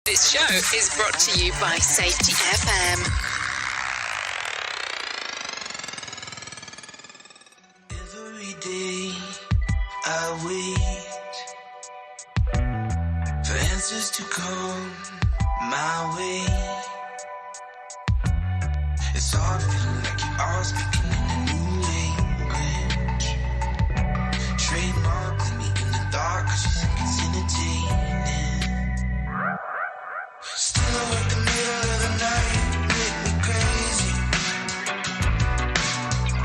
This show is brought to you by Safety FM. Every day I wait for answers to come my way. It's hard feeling like you are speaking in a new language. Trademark with me in the dark, cause you think it's entertaining. Still awake the middle of the night, make me crazy.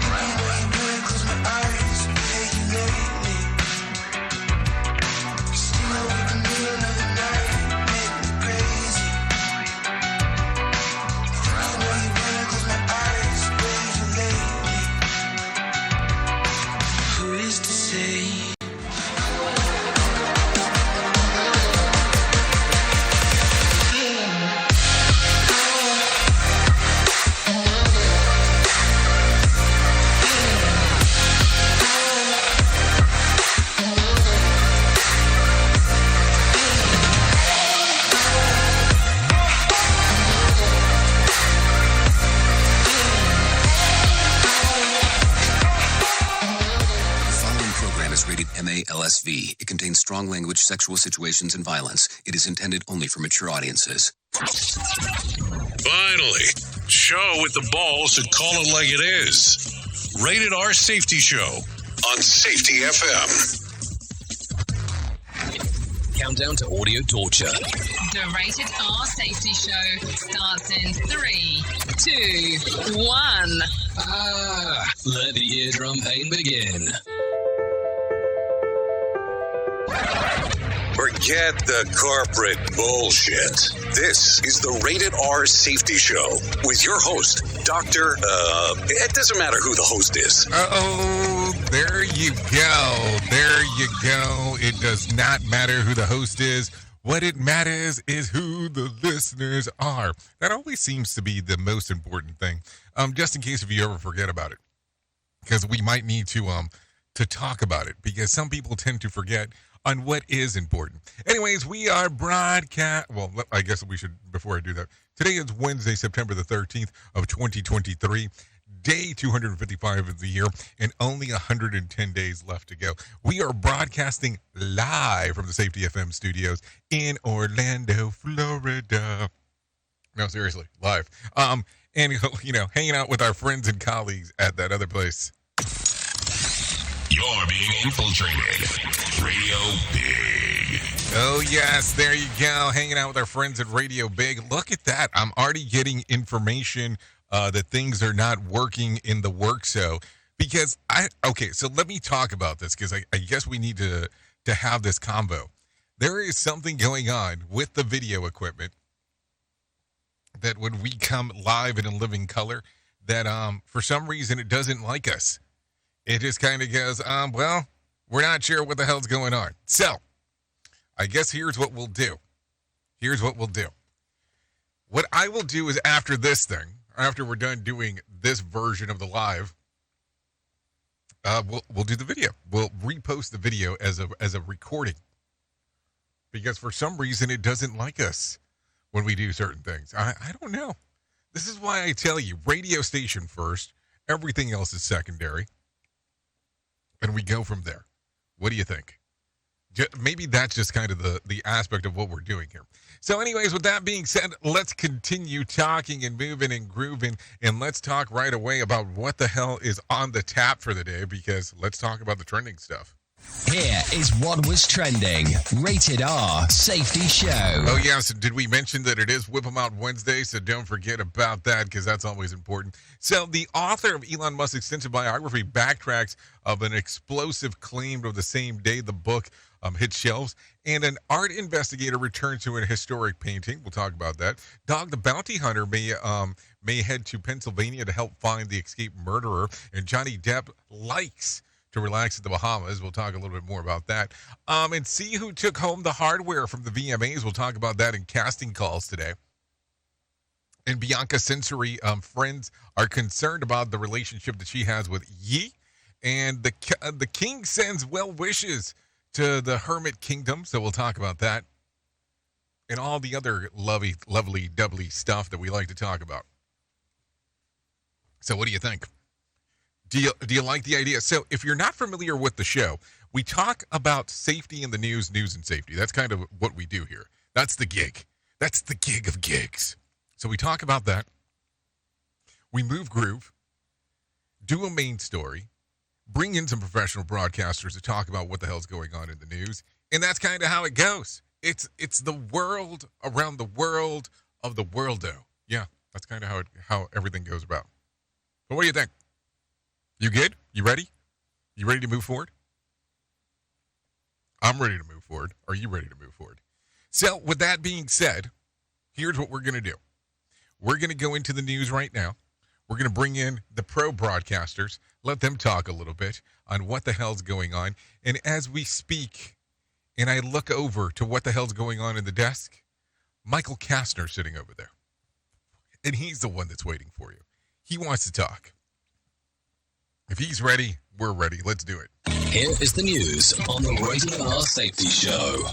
Even though you wouldn't close my eyes, where you lately? Still awake the middle of the night, make me crazy. Even though you wouldn't close my eyes, where you lately? Who is to say? MALSV. It contains strong language, sexual situations, and violence. It is intended only for mature audiences. Finally, show with the balls to call it like it is. Rated R Safety Show on Safety FM. Countdown to audio torture. The Rated R Safety Show starts in 3, 2, 1. Let the eardrum pain begin. Forget the corporate bullshit. This is the Rated R Safety Show with your host, Dr. It doesn't matter who the host is. Oh, there you go. There you go. It does not matter who the host is. What it matters is who the listeners are. That always seems to be the most important thing. Just in case if you ever forget about it. Because we might need to talk about it. Because some people tend to forget on what is important. Anyways, we are broadcast. Well, I guess we should, before I do that. Today is Wednesday, September the 13th of 2023, day 255 of the year, and only 110 days left to go. We are broadcasting live from the Safety FM studios in Orlando, Florida. No, seriously, live. And, you know, hanging out with our friends and colleagues at that other place. You're being infiltrated. Radio Big. Oh, yes, there you go. Hanging out with our friends at Radio Big. Look at that. I'm already getting information that things are not working in the work. So, because so let me talk about this because I guess we need to have this combo. There is something going on with the video equipment that when we come live in a living color, that for some reason it doesn't like us. It just kind of goes, well, we're not sure what the hell's going on. So, I guess here's what we'll do. What I will do is after this thing, after we're done doing this version of the live, we'll do the video. We'll repost the video as a recording. Because for some reason it doesn't like us when we do certain things. I don't know. This is why I tell you, radio station first, everything else is secondary. And we go from there. What do you think? Maybe that's just kind of the aspect of what we're doing here. So anyways, with that being said, let's continue talking and moving and grooving. And let's talk right away about what the hell is on the tap for the day. Because let's talk about the trending stuff. Here is what was trending. Rated R Safety Show. Oh, yes. Did we mention that it is Whip 'em Out Wednesday? So don't forget about that because that's always important. So the author of Elon Musk's extensive biography backtracks of an explosive claim of the same day the book hit shelves. And an art investigator returns to a historic painting. We'll talk about that. Dog the Bounty Hunter may head to Pennsylvania to help find the escaped murderer. And Johnny Depp likes to relax at the Bahamas. We'll talk a little bit more about that. And see who took home the hardware from the VMAs. We'll talk about that in casting calls today. And Bianca Sensory friends are concerned about the relationship that she has with Yi. And the king sends well wishes to the Hermit Kingdom. So we'll talk about that. and all the other lovely, doubly stuff that we like to talk about. So what do you think? Do you like the idea? So if you're not familiar with the show, we talk about safety in the news and safety. That's kind of what we do here. That's the gig. That's the gig of gigs. So we talk about that. We move groove, do a main story, bring in some professional broadcasters to talk about what the hell's going on in the news, and that's kind of how it goes. It's the world around the world of the worldo. Yeah, that's kind of how everything goes about. But what do you think? You good? You ready? You ready to move forward? I'm ready to move forward. Are you ready to move forward? So with that being said, here's what we're going to do. We're going to go into the news right now. We're going to bring in the pro broadcasters, let them talk a little bit on what the hell's going on. And as we speak, and I look over to what the hell's going on in the desk, Michael Kastner's sitting over there. And he's the one that's waiting for you. He wants to talk. If he's ready, we're ready. Let's do it. Here is the news on the Rated R Safety Show.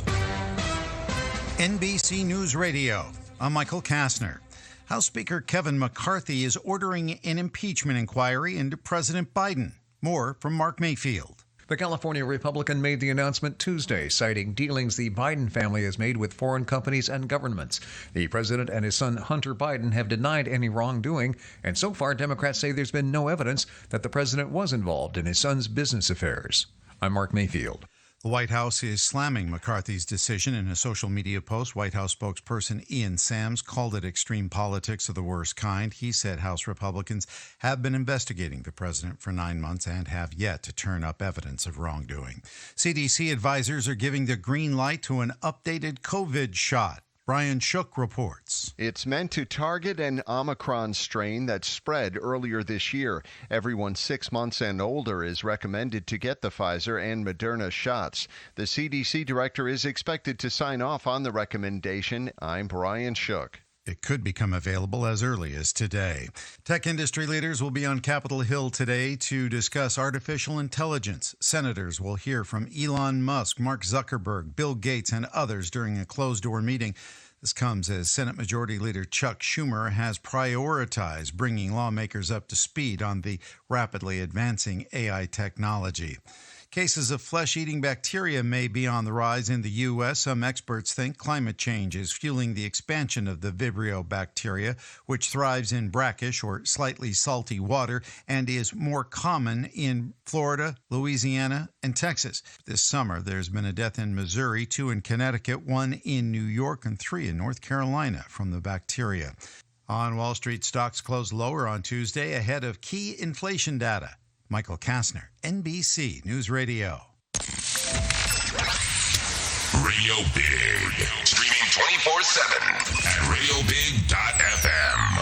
NBC News Radio. I'm Michael Kastner. House Speaker Kevin McCarthy is ordering an impeachment inquiry into President Biden. More from Mark Mayfield. The California Republican made the announcement Tuesday, citing dealings the Biden family has made with foreign companies and governments. The president and his son Hunter Biden have denied any wrongdoing, and so far Democrats say there's been no evidence that the president was involved in his son's business affairs. I'm Mark Mayfield. The White House is slamming McCarthy's decision in a social media post. White House spokesperson Ian Sams called it extreme politics of the worst kind. He said House Republicans have been investigating the president for 9 months and have yet to turn up evidence of wrongdoing. CDC advisors are giving the green light to an updated COVID shot. Brian Shook reports. It's meant to target an Omicron strain that spread earlier this year. Everyone 6 months and older is recommended to get the Pfizer and Moderna shots. The CDC director is expected to sign off on the recommendation. I'm Brian Shook. It could become available as early as today. Tech industry leaders will be on Capitol Hill today to discuss artificial intelligence. Senators will hear from Elon Musk, Mark Zuckerberg, Bill Gates, and others during a closed-door meeting. This comes as Senate Majority Leader Chuck Schumer has prioritized bringing lawmakers up to speed on the rapidly advancing AI technology. Cases of flesh-eating bacteria may be on the rise in the U.S. Some experts think climate change is fueling the expansion of the Vibrio bacteria, which thrives in brackish or slightly salty water and is more common in Florida, Louisiana, and Texas. This summer, there's been a death in Missouri, 2 in Connecticut, 1 in New York, and 3 in North Carolina from the bacteria. On Wall Street, stocks closed lower on Tuesday ahead of key inflation data. Michael Kastner, NBC News Radio. Radio Big. Streaming 24/7 at radiobig.fm.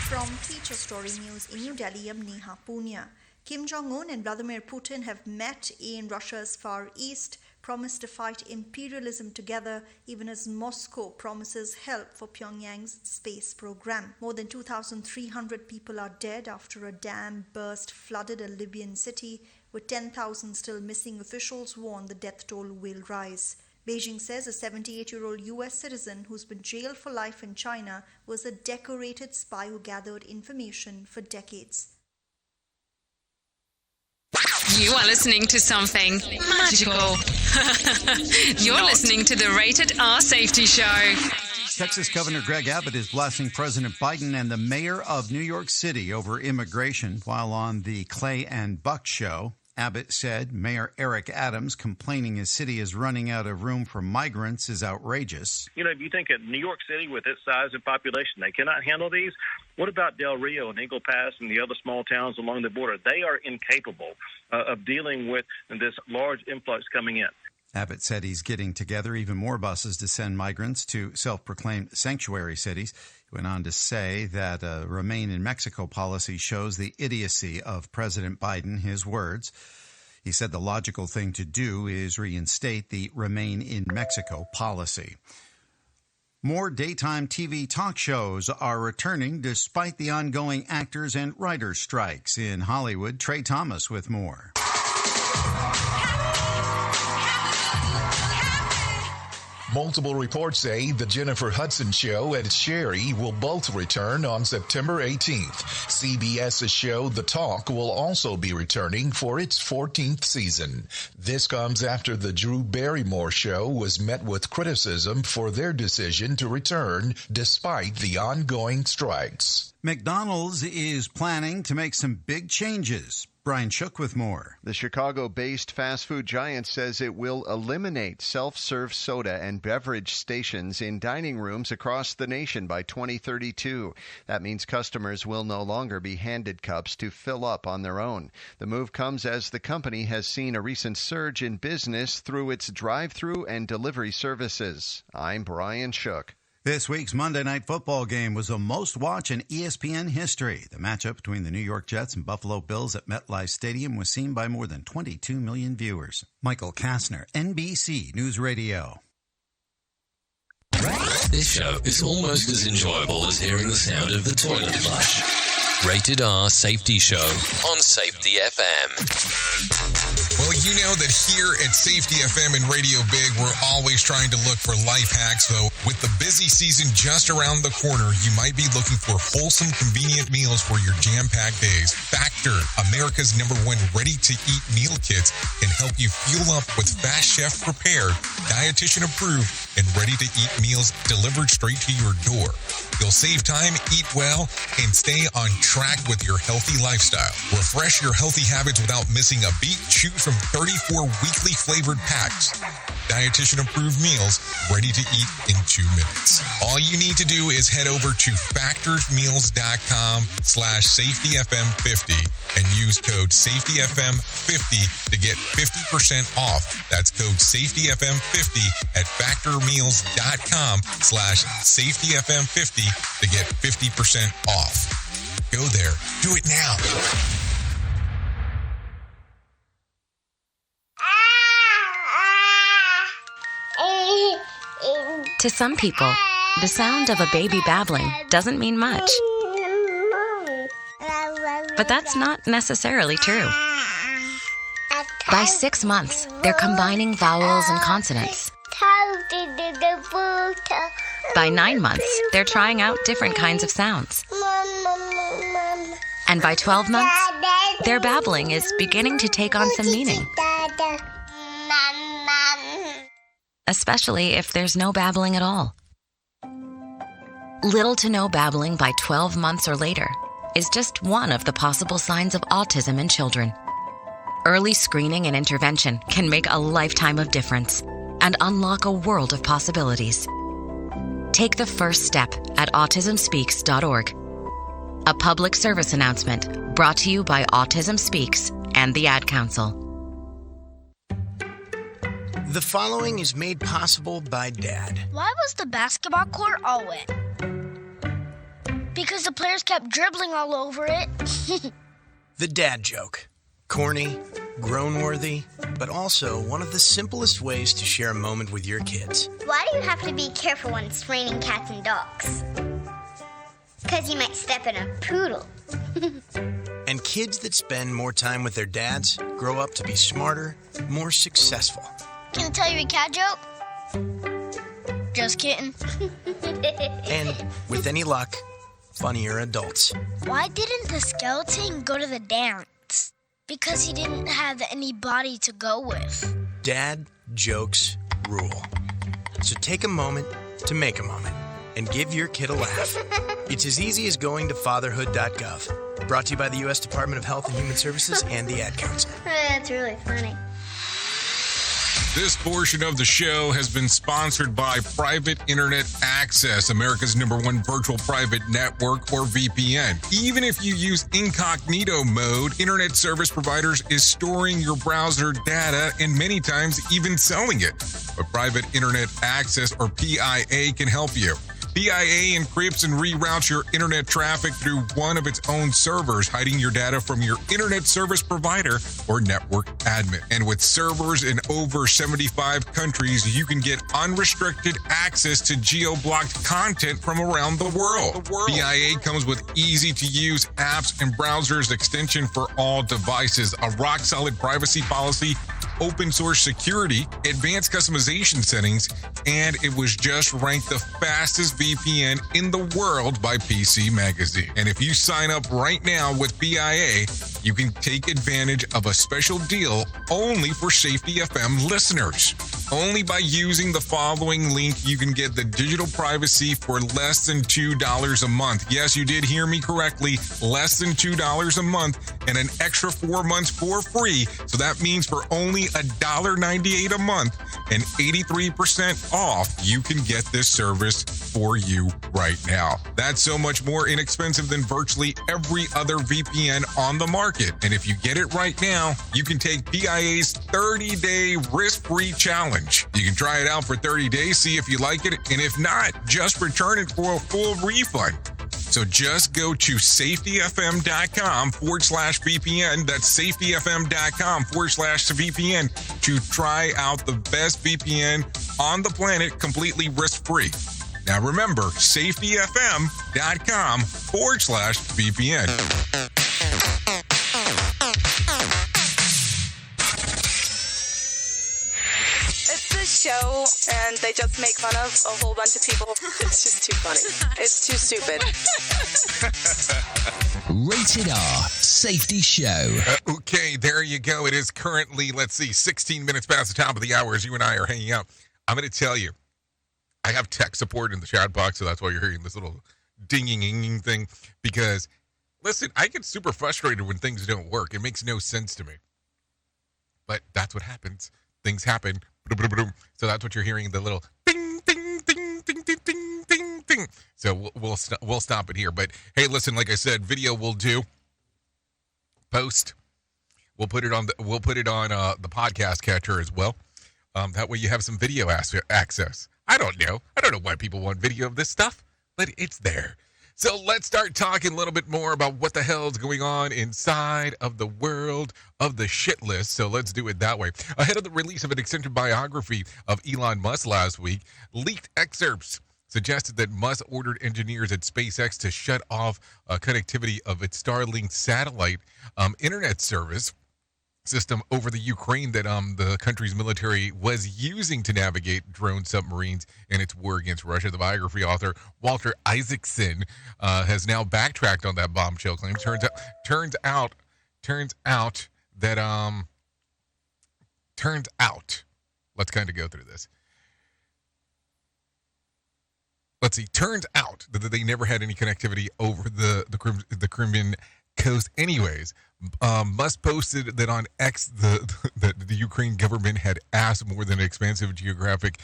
From Feature Story News in New Delhi, I'm Neha Punya. Kim Jong-un and Vladimir Putin have met in Russia's Far East, promised to fight imperialism together, even as Moscow promises help for Pyongyang's space program. More than 2,300 people are dead after a dam burst flooded a Libyan city, with 10,000 still missing. Officials warn the death toll will rise. Beijing says a 78-year-old U.S. citizen who's been jailed for life in China was a decorated spy who gathered information for decades. You are listening to something magical. You're listening to the Rated R Safety Show. Texas Governor Greg Abbott is blasting President Biden and the mayor of New York City over immigration while on the Clay and Buck show. Abbott said Mayor Eric Adams complaining his city is running out of room for migrants is outrageous. You know, if you think of New York City with its size and population, they cannot handle these. What about Del Rio and Eagle Pass and the other small towns along the border? They are incapable of dealing with this large influx coming in. Abbott said he's getting together even more buses to send migrants to self-proclaimed sanctuary cities. He went on to say that a Remain in Mexico policy shows the idiocy of President Biden, his words. He said the logical thing to do is reinstate the Remain in Mexico policy. More daytime TV talk shows are returning despite the ongoing actors and writers' strikes. In Hollywood, Trey Thomas with more. Multiple reports say The Jennifer Hudson Show and Sherry will both return on September 18th. CBS's show The Talk will also be returning for its 14th season. This comes after the Drew Barrymore Show was met with criticism for their decision to return despite the ongoing strikes. McDonald's is planning to make some big changes. Brian Shook with more. The Chicago-based fast food giant says it will eliminate self-serve soda and beverage stations in dining rooms across the nation by 2032. That means customers will no longer be handed cups to fill up on their own. The move comes as the company has seen a recent surge in business through its drive-through and delivery services. I'm Brian Shook. This week's Monday Night Football game was the most watched in ESPN history. The matchup between the New York Jets and Buffalo Bills at MetLife Stadium was seen by more than 22 million viewers. Michael Kastner, NBC News Radio. This show is almost as enjoyable as hearing the sound of the toilet flush. Rated R Safety Show on Safety FM. Well, you know that here at Safety FM and Radio Big, we're always trying to look for life hacks. So with the busy season just around the corner, you might be looking for wholesome, convenient meals for your jam-packed days. Factor, America's #1 ready-to-eat meal kits, can help you fuel up with fast chef prepared, dietitian approved, and ready-to-eat meals delivered straight to your door. You'll save time, eat well, and stay on track with your healthy lifestyle. Refresh your healthy habits without missing a beat. Choose from 34 weekly flavored packs. Dietitian-approved meals ready to eat in 2 minutes. All you need to do is head over to factorsmeals.com/safetyfm50 and use code safetyfm50 to get 50% off. That's code safetyfm50 at factormeals.com/safetyfm50 to get 50% off. Go there. Do it now. To some people, the sound of a baby babbling doesn't mean much. But that's not necessarily true. By 6 months, they're combining vowels and consonants. By 9 months, they're trying out different kinds of sounds. And by 12 months, their babbling is beginning to take on some meaning. Especially if there's no babbling at all. Little to no babbling by 12 months or later is just one of the possible signs of autism in children. Early screening and intervention can make a lifetime of difference and unlock a world of possibilities. Take the first step at autismspeaks.org. A public service announcement brought to you by Autism Speaks and the Ad Council. The following is made possible by Dad. Why was the basketball court all wet? Because the players kept dribbling all over it. The dad joke. Corny, grown-worthy, but also one of the simplest ways to share a moment with your kids. Why do you have to be careful when it's raining cats and dogs? Because you might step in a poodle. And kids that spend more time with their dads grow up to be smarter, more successful. Can I tell you a cat joke? Just kidding. And with any luck, funnier adults. Why didn't the skeleton go to the dance? Because he didn't have any body to go with. Dad jokes rule. So take a moment to make a moment and give your kid a laugh. It's as easy as going to fatherhood.gov. Brought to you by the U.S. Department of Health and Human Services and the Ad Council. That's really funny. This portion of the show has been sponsored by Private Internet Access, America's #1 virtual private network, or VPN. Even if you use incognito mode, internet service providers is storing your browser data and many times even selling it. But Private Internet Access, or PIA, can help you. PIA encrypts and reroutes your internet traffic through one of its own servers, hiding your data from your internet service provider or network admin. And with servers in over 75 countries, you can get unrestricted access to geo-blocked content from around the world. PIA comes with easy-to-use apps and browsers extension for all devices, a rock-solid privacy policy, open source security, advanced customization settings, and it was just ranked the fastest VPN in the world by PC Magazine. And if you sign up right now with BIA, you can take advantage of a special deal only for Safety FM listeners. Only by using the following link, you can get the digital privacy for less than $2 a month. Yes, you did hear me correctly. Less than $2 a month and an extra 4 months for free. So that means for only $1.98 a month and 83% off, you can get this service for you right now. That's so much more inexpensive than virtually every other VPN on the market. And if you get it right now, you can take PIA's 30-day risk-free challenge. You can try it out for 30 days, see if you like it, and if not, just return it for a full refund. So just go to safetyfm.com/VPN. That's safetyfm.com/VPN to try out the best VPN on the planet completely risk-free. Now remember, safetyfm.com/VPN. Show, and they just make fun of a whole bunch of people. It's just too funny. It's too stupid. Rated R Safety Show. Okay, there you go. It is currently, 16 minutes past the top of the hour as you and I are hanging out. I'm going to tell you, I have tech support in the chat box, so that's why you're hearing this little dinging thing. Because, listen, I get super frustrated when things don't work. It makes no sense to me. But that's what happens. Things happen. So that's what you're hearing, the little ding, ding, ding, ding, ding, ding, ding, ding. So we'll stop it here. But hey, listen, like I said, video will do. Post. We'll put it on the the podcast catcher as well. That way you have some video access. I don't know why people want video of this stuff, but it's there. So let's start talking a little bit more about what the hell is going on inside of the world of the shit list. So let's do it that way. Ahead of the release of an extended biography of Elon Musk last week, leaked excerpts suggested that Musk ordered engineers at SpaceX to shut off connectivity of its Starlink satellite internet service system over the Ukraine that the country's military was using to navigate drone submarines in its war against Russia. The biography author Walter Isaacson has now backtracked on that bombshell claim. Turns out let's kind of go through this. Let's see. Turns out that they never had any connectivity over the Crimean coast anyways. Musk posted that on X the Ukraine government had asked more than expansive geographic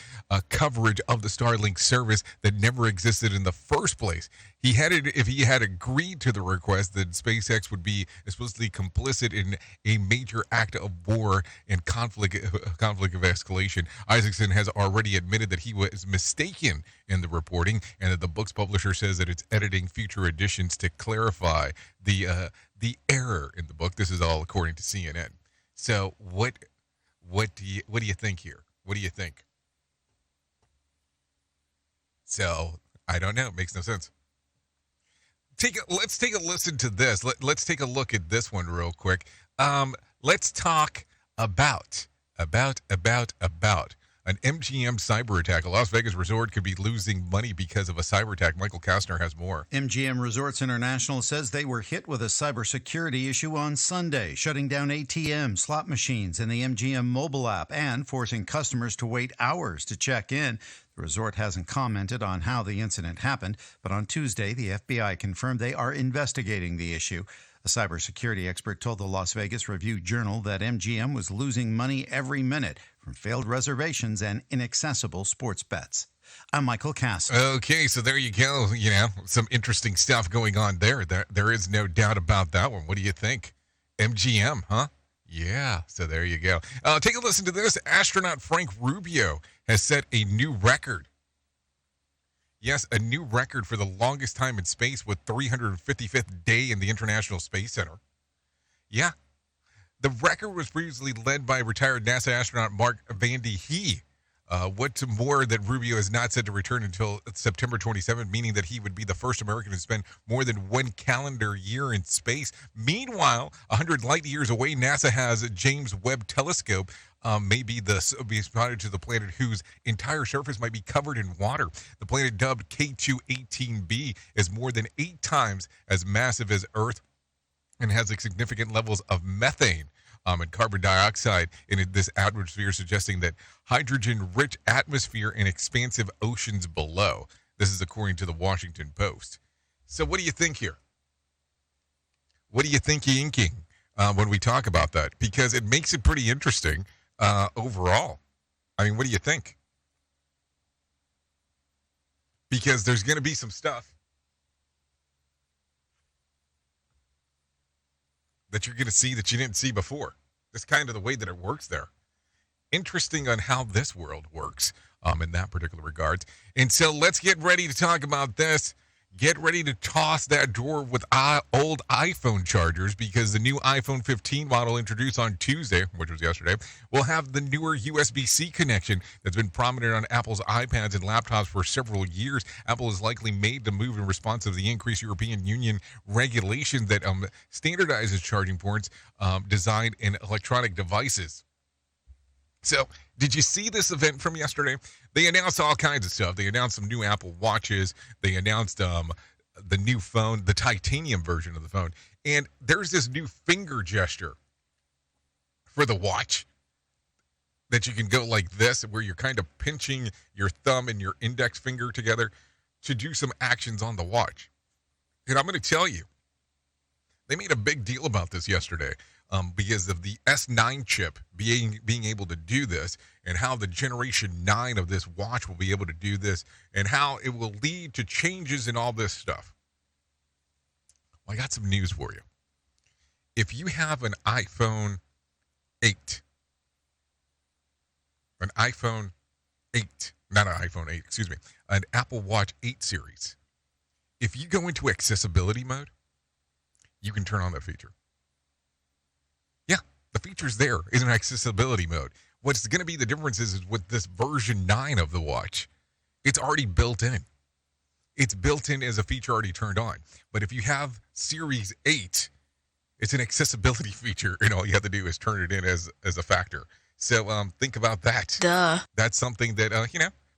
coverage of the Starlink service that never existed in the first place. If he had agreed to the request, that SpaceX would be supposedly complicit in a major act of war and conflict of escalation. Isaacson has already admitted that he was mistaken in the reporting, and that the book's publisher says that it's editing future editions to clarify the error in the book. This is all according to CNN. So what do you think here? What do you think? So I don't know. It makes no sense. Let's take a listen to this. Let's take a look at this one real quick. Let's talk about an MGM cyber attack. A Las Vegas resort could be losing money because of a cyber attack. Michael Kastner has more. MGM Resorts International says they were hit with a cybersecurity issue on Sunday, shutting down ATMs, slot machines, and the MGM mobile app, and forcing customers to wait hours to check in. The resort hasn't commented on how the incident happened, but on Tuesday, the FBI confirmed they are investigating the issue. A cybersecurity expert told the Las Vegas Review-Journal that MGM was losing money every minute from failed reservations and inaccessible sports bets. I'm Michael Cass. Okay, so there you go. Some interesting stuff going on there. There is no doubt about that one. What do you think? MGM, huh? Yeah, so there you go. Take a listen to this. Astronaut Frank Rubio has set a new record. Yes, a new record for the longest time in space with 355th day in the International Space Center. Yeah. The record was previously led by retired NASA astronaut Mark Vande Hei What's more, that Rubio is not set to return until September 27th, meaning that he would be the first American to spend more than one calendar year in space. Meanwhile, 100 light years away, NASA has James Webb Telescope may be spotted to the planet whose entire surface might be covered in water. The planet, dubbed K218b, is more than 8 times as massive as Earth and has significant levels of methane and carbon dioxide in this atmosphere, suggesting that hydrogen-rich atmosphere and expansive oceans below. This is according to the Washington Post. So what do you think here? What do you think, inking, when we talk about that? Because it makes it pretty interesting overall. I mean, what do you think? Because there's going to be some stuff that you're going to see that you didn't see before. That's kind of the way that it works there. Interesting on how this world works in that particular regard. And so let's get ready to talk about this. Get ready to toss that drawer with old iPhone chargers, because the new iPhone 15 model introduced on Tuesday, which was yesterday, will have the newer USB-C connection that's been prominent on Apple's iPads and laptops for several years. Apple is likely made the move in response to the increased European Union regulation that standardizes charging ports designed in electronic devices. So, did you see this event from yesterday? They announced all kinds of stuff. They announced some new Apple Watches. They announced the new phone, the titanium version of the phone. And there's this new finger gesture for the watch that you can go like this, where you're kind of pinching your thumb and your index finger together to do some actions on the watch. And I'm going to tell you, they made a big deal about this yesterday. Because of the S9 chip being able to do this, and how the Generation 9 of this watch will be able to do this, and how it will lead to changes in all this stuff. Well, I got some news for you. If you have an iPhone 8, an Apple Watch 8 series, if you go into accessibility mode, you can turn on that feature. The feature's there in accessibility mode. What's going to be the difference is with this version 9 of the watch, it's already built in. It's built in as a feature already turned on. But if you have Series 8, it's an accessibility feature, and all you have to do is turn it in as a factor. So think about that. Duh. That's something that,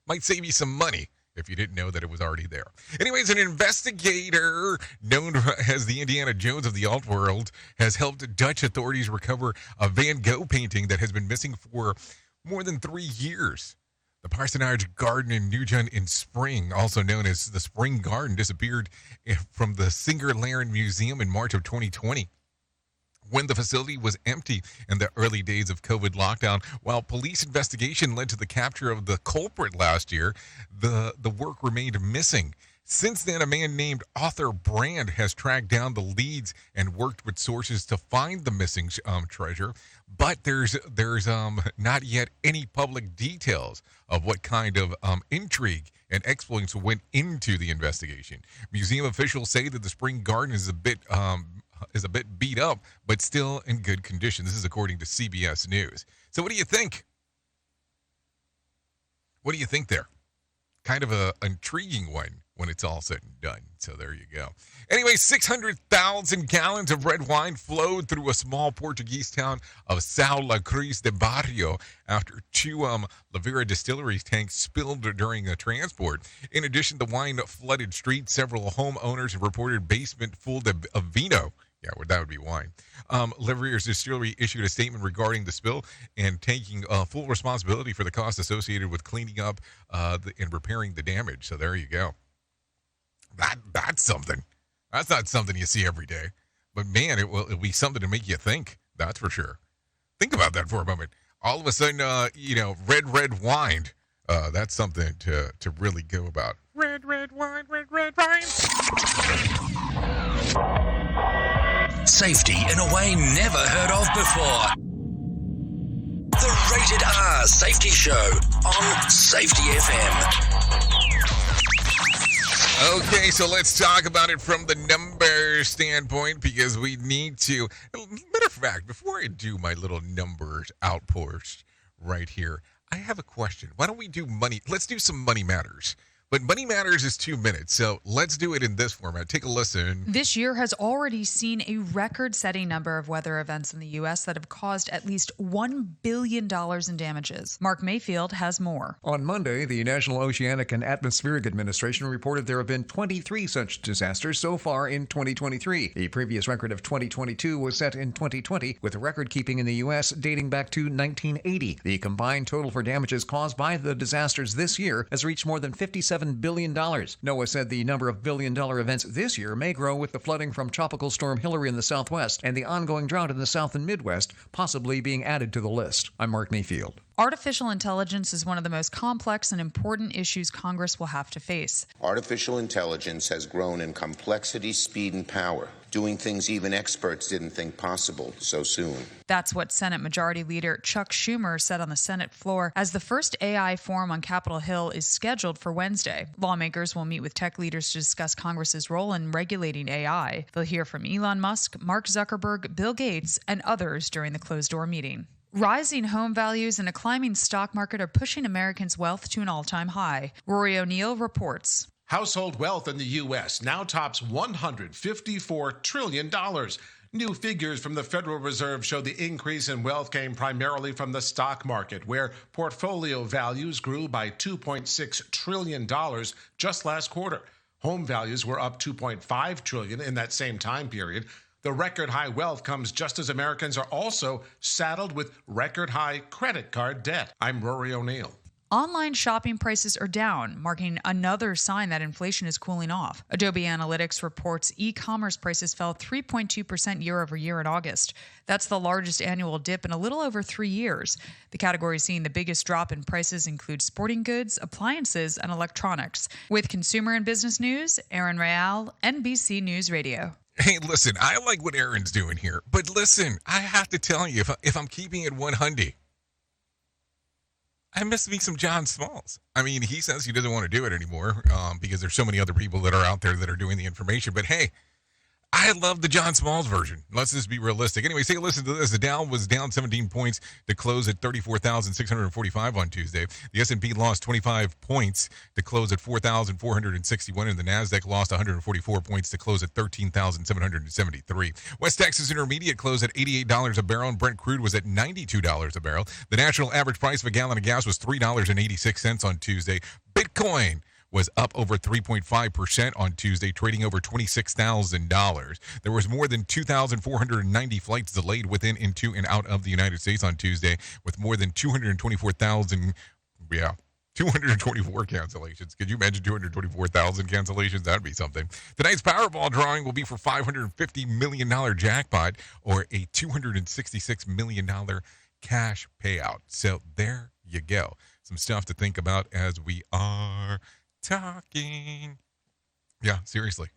might save you some money if you didn't know that it was already there. Anyways, an investigator known as the Indiana Jones of the alt world has helped Dutch authorities recover a Van Gogh painting that has been missing for more than 3 years. The parsonage garden in Nugent in Spring, also known as the Spring Garden, disappeared from the Singer-Laren Museum in March of 2020. When the facility was empty in the early days of COVID lockdown. While police investigation led to the capture of the culprit last year, the work remained missing. Since then, a man named Arthur Brand has tracked down the leads and worked with sources to find the missing treasure. But there's not yet any public details of what kind of intrigue and exploits went into the investigation. Museum officials say that the Spring Garden is a bit beat up, but still in good condition. This is according to CBS News. So what do you think? What do you think there? Kind of an intriguing one when it's all said and done. So there you go. Anyway, 600,000 gallons of red wine flowed through a small Portuguese town of São La Cruz de Barrio after 2 Lavera distillery tanks spilled during a transport. In addition, the wine flooded streets. Several homeowners have reported basement full of vino. Yeah, that would be wine. Lavera's distillery issued a statement regarding the spill and taking full responsibility for the cost associated with cleaning up and repairing the damage. So there you go. That's something. That's not something you see every day. But man, it'll be something to make you think. That's for sure. Think about that for a moment. All of a sudden, red wine. That's something to really go about. Red wine, red wine. Safety in a way never heard of before. The Rated R Safety Show on Safety FM. Okay, so let's talk about it from the numbers standpoint, because we need to. Matter of fact, before I do my little numbers outpost right here, I have a question. Why don't we do money? Let's do some Money Matters. But Money Matters is 2 minutes, so let's do it in this format. Take a listen. This year has already seen a record-setting number of weather events in the U.S. that have caused at least $1 billion in damages. Mark Mayfield has more. On Monday, the National Oceanic and Atmospheric Administration reported there have been 23 such disasters so far in 2023. The previous record of 2022 was set in 2020, with record-keeping in the U.S. dating back to 1980. The combined total for damages caused by the disasters this year has reached more than $57 billion. NOAA said the number of billion-dollar events this year may grow with the flooding from Tropical Storm Hillary in the southwest and the ongoing drought in the south and midwest possibly being added to the list. I'm Mark Mayfield. Artificial intelligence is one of the most complex and important issues Congress will have to face. Artificial intelligence has grown in complexity, speed, and power, doing things even experts didn't think possible so soon. That's what Senate Majority Leader Chuck Schumer said on the Senate floor as the first AI forum on Capitol Hill is scheduled for Wednesday. Lawmakers will meet with tech leaders to discuss Congress's role in regulating AI. They'll hear from Elon Musk, Mark Zuckerberg, Bill Gates, and others during the closed-door meeting. Rising home values and a climbing stock market are pushing Americans' wealth to an all-time high. Rory O'Neill reports. Household wealth in the U.S. now tops $154 trillion. New figures from the Federal Reserve show the increase in wealth came primarily from the stock market, where portfolio values grew by $2.6 trillion just last quarter. Home values were up $2.5 trillion in that same time period. The record high wealth comes just as Americans are also saddled with record high credit card debt. I'm Rory O'Neill. Online shopping prices are down, marking another sign that inflation is cooling off. Adobe Analytics reports e-commerce prices fell 3.2% year over year in August. That's the largest annual dip in a little over 3 years. The categories seeing the biggest drop in prices include sporting goods, appliances, and electronics. With consumer and business news, Aaron Real, NBC News Radio. Hey, listen, I like what Aaron's doing here, but listen, I have to tell you, if I'm keeping it 100, I miss me some John Smalls. I mean, he says he doesn't want to do it anymore because there's so many other people that are out there that are doing the information. But hey, I love the John Smalls version. Let's just be realistic. Anyways, take a listen to this. The Dow was down 17 points to close at 34,645 on Tuesday. The S&P lost 25 points to close at 4,461, and the Nasdaq lost 144 points to close at 13,773. West Texas Intermediate closed at $88 a barrel, and Brent crude was at $92 a barrel. The national average price of a gallon of gas was $3.86 on Tuesday. Bitcoin was up over 3.5% on Tuesday, trading over $26,000. There was more than 2,490 flights delayed within, into, and out of the United States on Tuesday, with more than 224,000, 224 cancellations. Could you imagine 224,000 cancellations? That'd be something. Tonight's Powerball drawing will be for $550 million jackpot or a $266 million cash payout. So there you go. Some stuff to think about as we are talking. Yeah, seriously.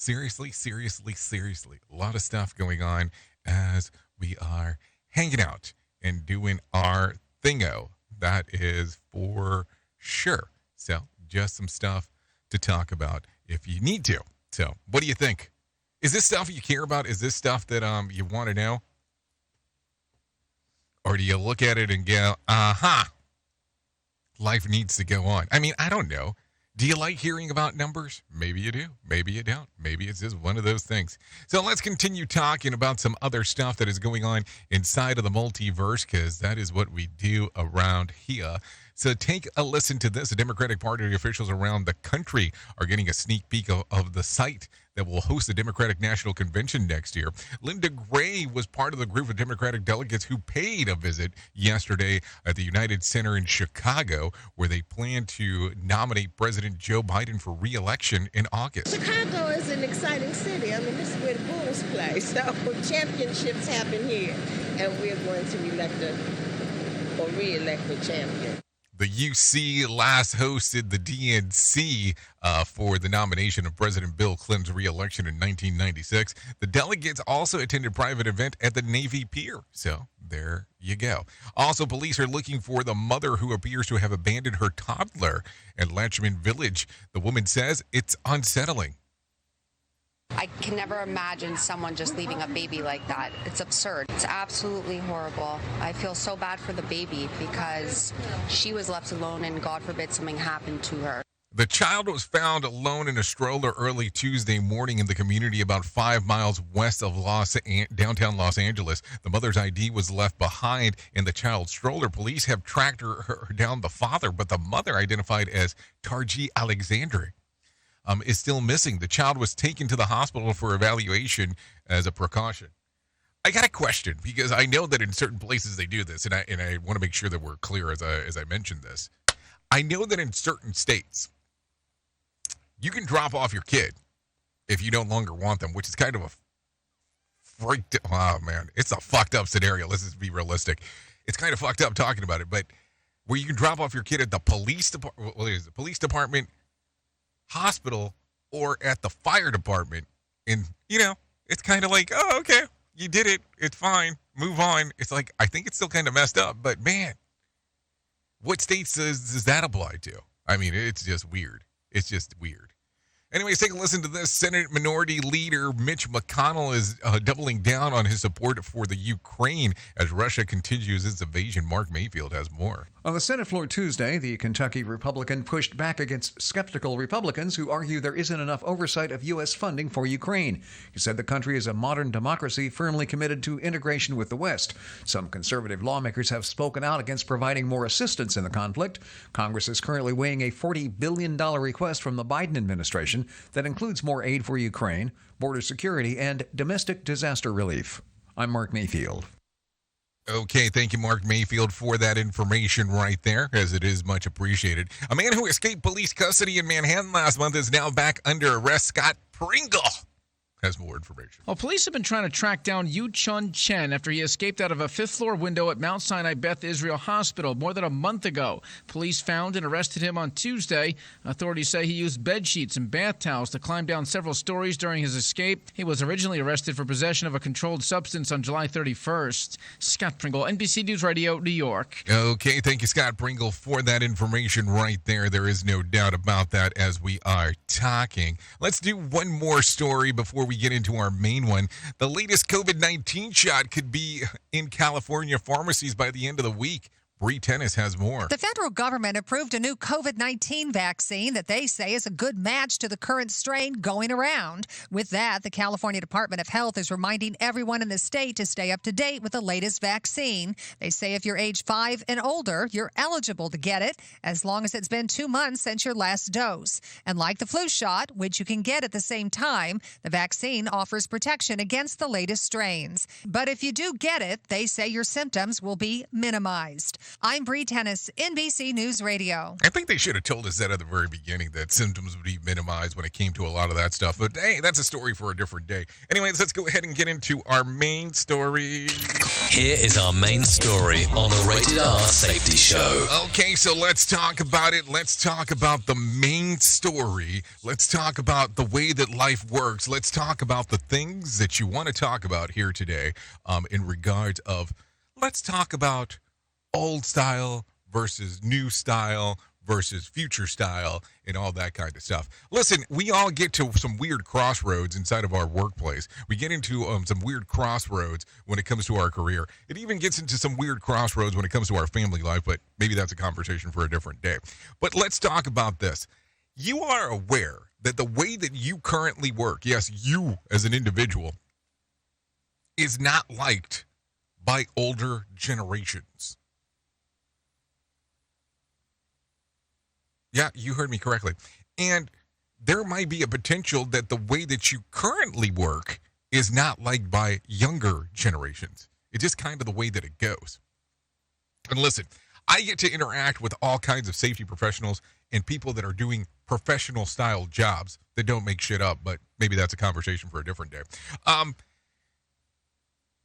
A lot of stuff going on as we are hanging out and doing our thingo. That is for sure. So just some stuff to talk about if you need to. So what do you think? Is this stuff you care about? Is this stuff that you want to know? Or do you look at it and go, life needs to go on? I mean, I don't know. Do you like hearing about numbers? Maybe you do. Maybe you don't. Maybe it's just one of those things. So let's continue talking about some other stuff that is going on inside of the multiverse, because that is what we do around here. So take a listen to this. The Democratic Party officials around the country are getting a sneak peek of the site that will host the Democratic National Convention next year. Linda Gray was part of the group of Democratic delegates who paid a visit yesterday at the United Center in Chicago, where they plan to nominate President Joe Biden for re-election in August. Chicago is an exciting city. I mean, this is where the Bulls play. So championships happen here, and we're going to re-elect the champion. The UC last hosted the DNC for the nomination of President Bill Clinton's re-election in 1996. The delegates also attended a private event at the Navy Pier. So there you go. Also, police are looking for the mother who appears to have abandoned her toddler at Latchman Village. The woman says it's unsettling. I can never imagine someone just leaving a baby like that. It's absurd. It's absolutely horrible. I feel so bad for the baby because she was left alone and God forbid something happened to her. The child was found alone in a stroller early Tuesday morning in the community about 5 miles west of downtown Los Angeles. The mother's ID was left behind in the child's stroller. Police have tracked her down the father, but the mother, identified as Tarji Alexandre, is still missing. The child was taken to the hospital for evaluation as a precaution. I got a question because I know that in certain places they do this, and I want to make sure that we're clear as I mentioned this. I know that in certain states, you can drop off your kid if you no longer want them, which is kind of a it's a fucked up scenario. Let's just be realistic. It's kind of fucked up talking about it, but where you can drop off your kid at the police department, hospital, or at the fire department, and it's kind of like, oh, okay, you did it, it's fine, move on. It's like, I think it's still kind of messed up, but man, what states does that apply to? I mean, it's just weird. It's just weird. Anyways, take a listen to this. Senate Minority Leader Mitch McConnell is doubling down on his support for the Ukraine as Russia continues its invasion. Mark Mayfield has more. On the Senate floor Tuesday, the Kentucky Republican pushed back against skeptical Republicans who argue there isn't enough oversight of U.S. funding for Ukraine. He said the country is a modern democracy firmly committed to integration with the West. Some conservative lawmakers have spoken out against providing more assistance in the conflict. Congress is currently weighing a $40 billion request from the Biden administration that includes more aid for Ukraine, border security, and domestic disaster relief. I'm Mark Mayfield. Okay, thank you, Mark Mayfield, for that information right there, as it is much appreciated. A man who escaped police custody in Manhattan last month is now back under arrest. Scott Pringle has more information. Well, police have been trying to track down Yu Chun Chen after he escaped out of a fifth-floor window at Mount Sinai Beth Israel Hospital more than a month ago. Police found and arrested him on Tuesday. Authorities say he used bed sheets and bath towels to climb down several stories during his escape. He was originally arrested for possession of a controlled substance on July 31st. Scott Pringle, NBC News Radio, New York. Okay, thank you, Scott Pringle, for that information right there. There is no doubt about that as we are talking. Let's do one more story before we get into our main one. The latest COVID-19 shot could be in California pharmacies by the end of the week. Bree Tennis has more. The federal government approved a new COVID-19 vaccine that they say is a good match to the current strain going around. With that, the California Department of Health is reminding everyone in the state to stay up to date with the latest vaccine. They say if you're age 5 and older, you're eligible to get it as long as it's been 2 months since your last dose. And like the flu shot, which you can get at the same time, the vaccine offers protection against the latest strains. But if you do get it, they say your symptoms will be minimized. I'm Bree Tennis, NBC News Radio. I think they should have told us that at the very beginning, that symptoms would be minimized when it came to a lot of that stuff. But hey, that's a story for a different day. Anyways, let's go ahead and get into our main story. Here is our main story on the Rated R Safety Show. Okay, so let's talk about it. Let's talk about the main story. Let's talk about the way that life works. Let's talk about the things that you want to talk about here today in regards of, let's talk about old style versus new style versus future style and all that kind of stuff. Listen, we all get to some weird crossroads inside of our workplace. We get into some weird crossroads when it comes to our career. It even gets into some weird crossroads when it comes to our family life, but maybe that's a conversation for a different day. But let's talk about this. You are aware that the way that you currently work, yes, you as an individual, is not liked by older generations. Yeah, you heard me correctly. And there might be a potential that the way that you currently work is not liked by younger generations. It's just kind of the way that it goes. And listen, I get to interact with all kinds of safety professionals and people that are doing professional style jobs that don't make shit up, but maybe that's a conversation for a different day.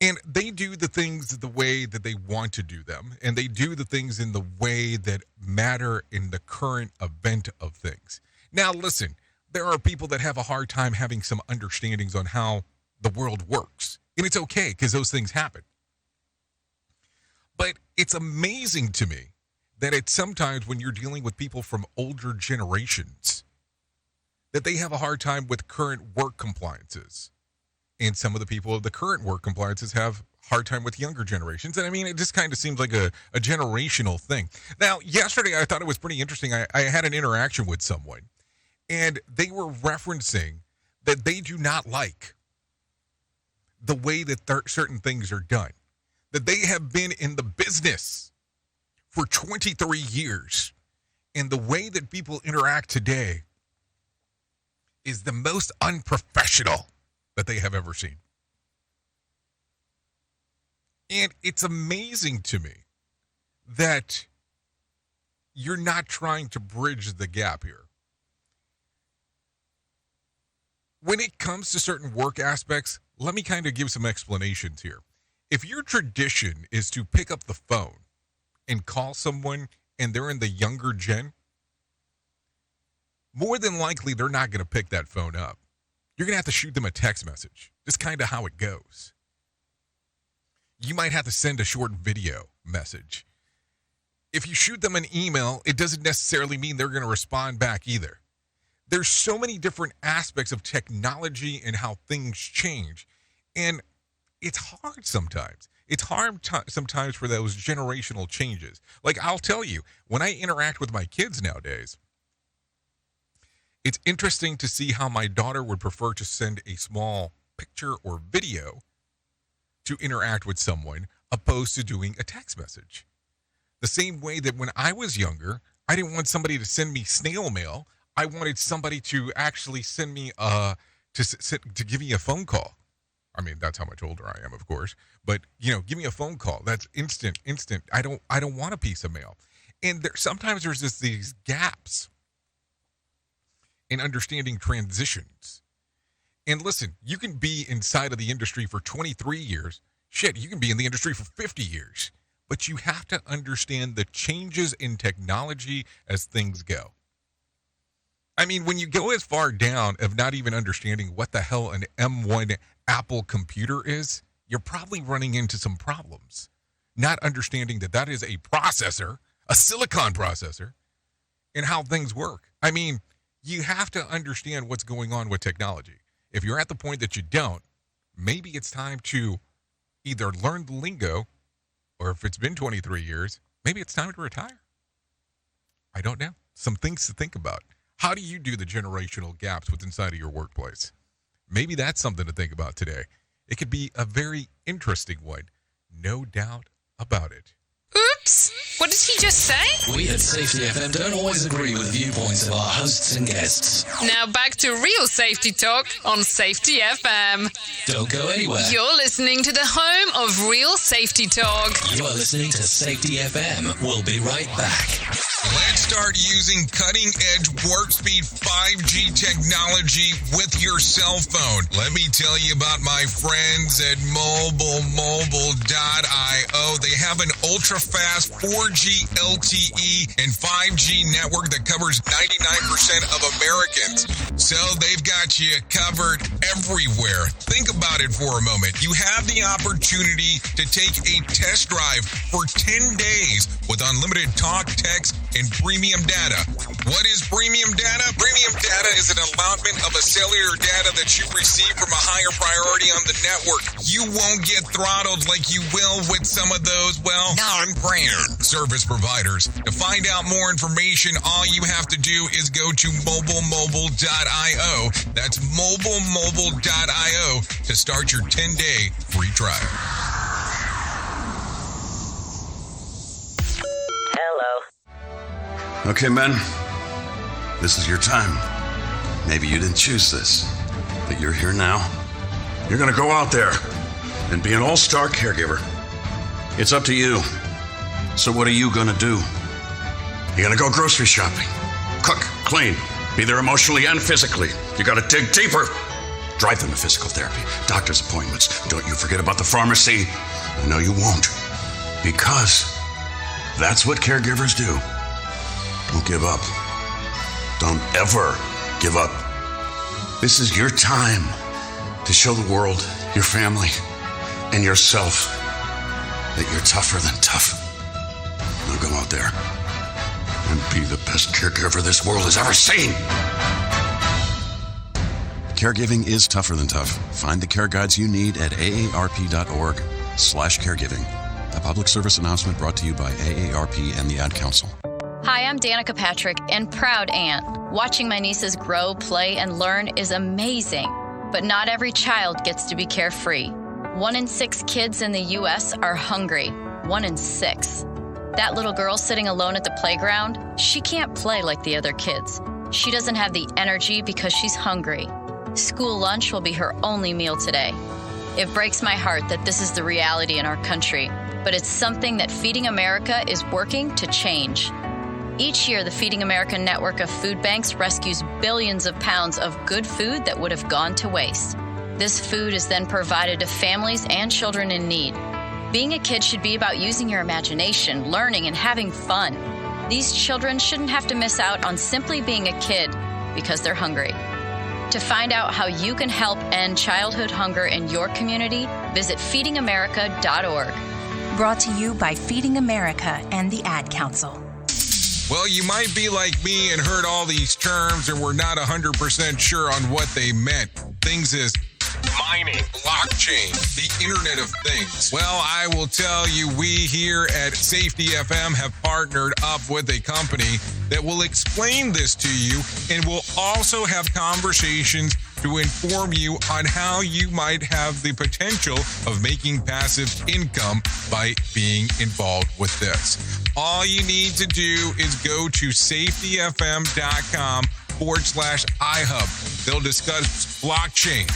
And they do the things the way that they want to do them. And they do the things in the way that matter in the current event of things. Now, listen, there are people that have a hard time having some understandings on how the world works. And it's okay because those things happen. But it's amazing to me that it's sometimes when you're dealing with people from older generations that they have a hard time with current work compliances. And some of the people of the current work compliances have hard time with younger generations. And I mean, it just kind of seems like a generational thing. Now, yesterday, I thought it was pretty interesting. I had an interaction with someone, and they were referencing that they do not like the way that certain things are done, that they have been in the business for 23 years, and the way that people interact today is the most unprofessional that they have ever seen. And it's amazing to me that you're not trying to bridge the gap here. When it comes to certain work aspects, let me kind of give some explanations here. If your tradition is to pick up the phone and call someone and they're in the younger gen, more than likely they're not going to pick that phone up. You're going to have to shoot them a text message. Just kind of how it goes. You might have to send a short video message. If you shoot them an email, it doesn't necessarily mean they're going to respond back either. There's so many different aspects of technology and how things change. And it's hard sometimes. It's hard sometimes for those generational changes. Like, I'll tell you, when I interact with my kids nowadays, it's interesting to see how my daughter would prefer to send a small picture or video to interact with someone opposed to doing a text message. The same way that when I was younger, I didn't want somebody to send me snail mail. I wanted somebody to actually send me to give me a phone call. I mean, that's how much older I am, of course. But, give me a phone call. That's instant. I don't want a piece of mail. And sometimes there's these gaps in understanding transitions. And listen, you can be inside of the industry for 23 years. Shit, you can be in the industry for 50 years. But you have to understand the changes in technology as things go. I mean, when you go as far down of not even understanding what the hell an M1 Apple computer is, you're probably running into some problems. Not understanding that is a processor, a silicon processor, and how things work. I mean, you have to understand what's going on with technology. If you're at the point that you don't, maybe it's time to either learn the lingo, or if it's been 23 years, maybe it's time to retire. I don't know. Some things to think about. How do you do the generational gaps within inside of your workplace? Maybe that's something to think about today. It could be a very interesting one. No doubt about it. Oops! What did he just say? We at Safety FM don't always agree with viewpoints of our hosts and guests. Now back to real safety talk on Safety FM. Don't go anywhere. You're listening to the home of real safety talk. You are listening to Safety FM. We'll be right back. Let's start using cutting-edge warp-speed 5G technology with your cell phone. Let me tell you about my friends at mobile.io. They have an ultra-fast 4G LTE and 5G network that covers 99% of Americans. So they've got you covered everywhere. Think about it for a moment. You have the opportunity to take a test drive for 10 days with unlimited talk, text, and premium data. What is premium data? Premium data is an allotment of a cellular data that you receive from a higher priority on the network. You won't get throttled like you will with some of those, non-brand service providers. To find out more information, all you have to do is go to mobile.io. That's mobile.io to start your 10-day free trial. Okay, men, this is your time. Maybe you didn't choose this, but you're here now. You're gonna go out there and be an all-star caregiver. It's up to you. So what are you gonna do? You're gonna go grocery shopping, cook, clean, be there emotionally and physically. You gotta dig deeper. Drive them to physical therapy, doctor's appointments. Don't you forget about the pharmacy. No, you won't. Because that's what caregivers do. Don't give up. Don't ever give up. This is your time to show the world, your family, and yourself that you're tougher than tough. Now go out there and be the best caregiver this world has ever seen. Caregiving is tougher than tough. Find the care guides you need at aarp.org/caregiving. A public service announcement brought to you by AARP and the Ad Council. Hi, I'm Danica Patrick and proud aunt. Watching my nieces grow, play, and learn is amazing. But not every child gets to be carefree. 1 in 6 kids in the U.S. are hungry. 1 in 6. That little girl sitting alone at the playground, she can't play like the other kids. She doesn't have the energy because she's hungry. School lunch will be her only meal today. It breaks my heart that this is the reality in our country, but it's something that Feeding America is working to change. Each year, the Feeding America network of food banks rescues billions of pounds of good food that would have gone to waste. This food is then provided to families and children in need. Being a kid should be about using your imagination, learning, and having fun. These children shouldn't have to miss out on simply being a kid because they're hungry. To find out how you can help end childhood hunger in your community, visit feedingamerica.org. Brought to you by Feeding America and the Ad Council. Well, you might be like me and heard all these terms and were not 100% sure on what they meant. Things as mining, blockchain, the Internet of Things. Well, I will tell you, we here at Safety FM have partnered up with a company that will explain this to you and will also have conversations to inform you on how you might have the potential of making passive income by being involved with this. All you need to do is go to safetyfm.com/iHub. They'll discuss blockchain.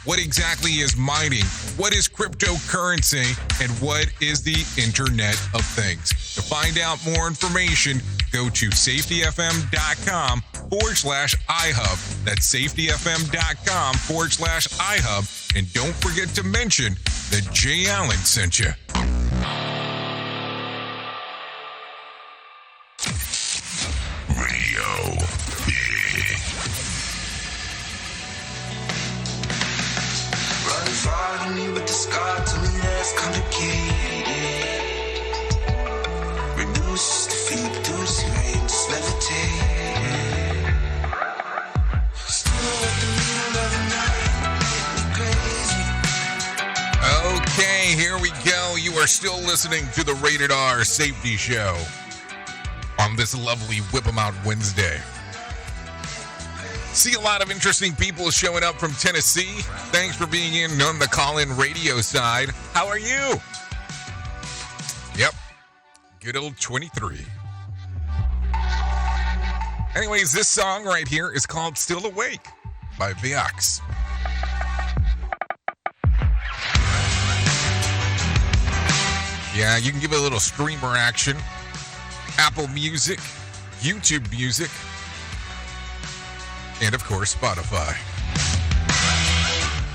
What exactly is mining? What is cryptocurrency? And what is the Internet of Things? To find out more information, go to safetyfm.com/iHub. That's safetyfm.com/iHub. And don't forget to mention that Jay Allen sent you. Radio. Running far to me, but the scar to me that's complicated. Reduce the feet, reduce the rain, just levitate. Still with the middle of the night, make me crazy. Okay, here we go. You are still listening to the Rated R Safety Show on this lovely Whip 'em Out Wednesday. See a lot of interesting people showing up from Tennessee. Thanks for being in on the call-in radio side. How are you? Yep. Good old 23. Anyways, this song right here is called Still Awake by Viox. Yeah, you can give it a little streamer action. Apple Music, YouTube Music, and of course, Spotify.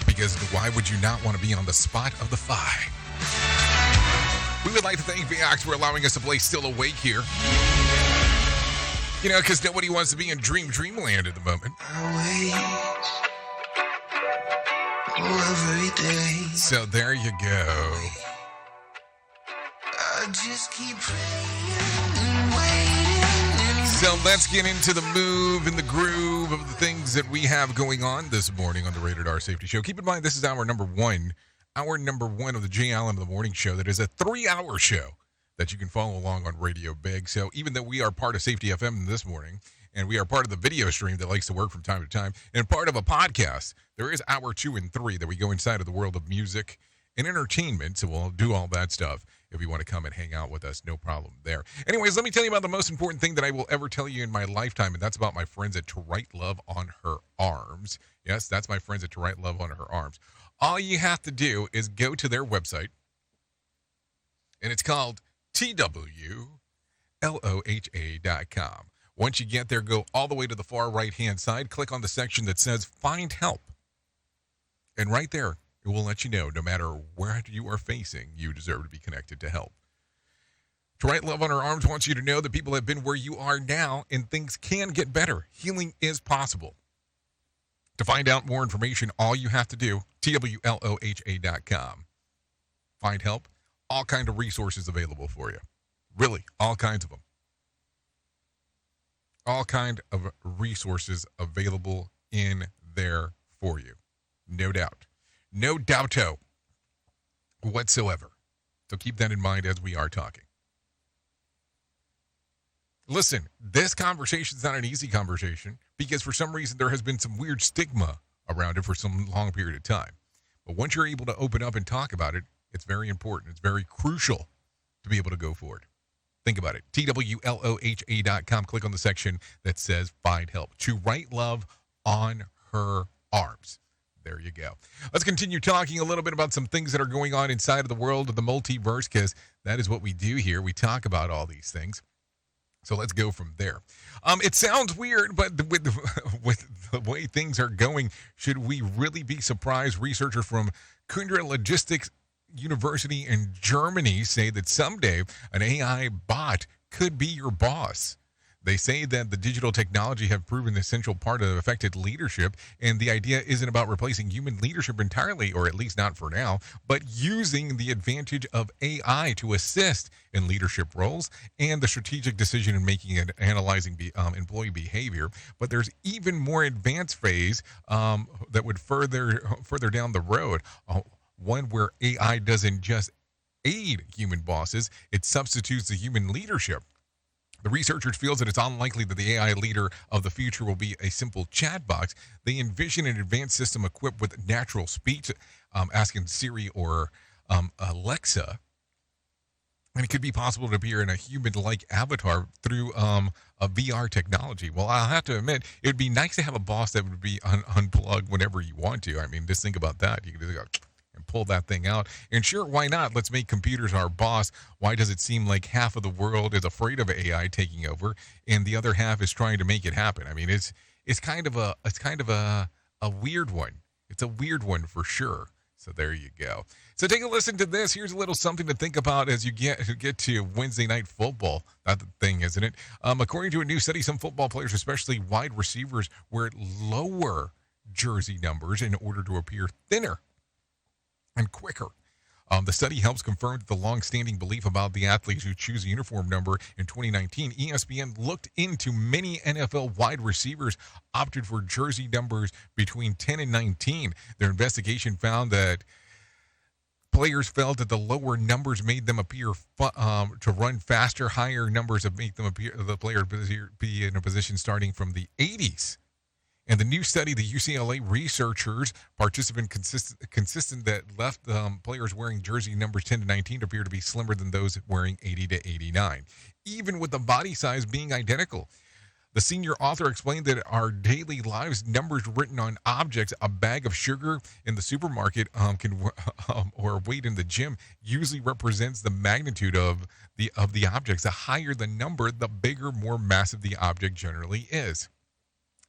Because why would you not want to be on the spot of the Fi? We would like to thank Viox for allowing us to play Still Awake here. You know, because nobody wants to be in Dreamland at the moment. So there you go. I just keep praying and waiting. So let's get into the move and the groove of the things that we have going on this morning on the Rated R Safety Show. Keep in mind, this is hour number one of the Jay Allen of the Morning Show. That is a 3-hour show that you can follow along on Radio Big. So even though we are part of Safety FM this morning, and we are part of the video stream that likes to work from time to time, and part of a podcast, there is hour 2 and 3 that we go inside of the world of music and entertainment. So we'll do all that stuff. If you want to come and hang out with us, no problem there. Anyways, let me tell you about the most important thing that I will ever tell you in my lifetime, and that's about my friends at To Write Love on Her Arms. Yes, that's my friends at To Write Love on Her Arms. All you have to do is go to their website, and it's called TWLOHA.com. Once you get there, go all the way to the far right-hand side, click on the section that says Find Help. And right there, it will let you know, no matter where you are facing, you deserve to be connected to help. To Write Love on Her Arms wants you to know that people have been where you are now, and things can get better. Healing is possible. To find out more information, all you have to do, TWLOHA.com. Find help. All kinds of resources available for you. Really, all kinds of them. All kind of resources available in there for you. No doubt. No doubto whatsoever. So keep that in mind as we are talking. Listen, this conversation is not an easy conversation because for some reason there has been some weird stigma around it for some long period of time. But once you're able to open up and talk about it, it's very important. It's very crucial to be able to go forward. Think about it. TWLOHA.com. Click on the section that says Find Help. To write love on her arms. There you go. Let's continue talking a little bit about some things that are going on inside of the world of the multiverse, because that is what we do here. We talk about all these things. So let's go from there. It sounds weird, but with the way things are going, should we really be surprised? Researchers from Kundra Logistics University in Germany say that someday an AI bot could be your boss. They say that the digital technology have proven an essential part of effective leadership, and the idea isn't about replacing human leadership entirely, or at least not for now, but using the advantage of AI to assist in leadership roles and the strategic decision in making and analyzing employee behavior. But there's even more advanced phase that would further down the road, one where AI doesn't just aid human bosses, it substitutes the human leadership. The researchers feel that it's unlikely that the AI leader of the future will be a simple chat box. They envision an advanced system equipped with natural speech, asking Siri or Alexa. And it could be possible to appear in a human-like avatar through a VR technology. Well, I'll have to admit, it would be nice to have a boss that would be unplugged whenever you want to. I mean, just think about that. You can just go and pull that thing out. And sure, why not? Let's make computers our boss. Why does it seem like half of the world is afraid of AI taking over and the other half is trying to make it happen? I mean, it's kind of a weird one. It's a weird one for sure. So there you go. So take a listen to this. Here's a little something to think about as you get to Wednesday night football. That's the thing, isn't it? According to a new study, some football players, especially wide receivers, wear lower jersey numbers in order to appear thinner and quicker. The study helps confirm the long-standing belief about the athletes who choose a uniform number. In 2019, ESPN looked into many NFL wide receivers opted for jersey numbers between 10 and 19. Their investigation found that players felt that the lower numbers made them appear to run faster. Higher numbers have made them appear the player be in a position starting from the 80s. And the new study, the UCLA researchers, participant consistent that left players wearing jersey numbers 10 to 19 to appear to be slimmer than those wearing 80 to 89, even with the body size being identical. The senior author explained that our daily lives, numbers written on objects, a bag of sugar in the supermarket, or weight in the gym, usually represents the magnitude of the objects. The higher the number, the bigger, more massive the object generally is.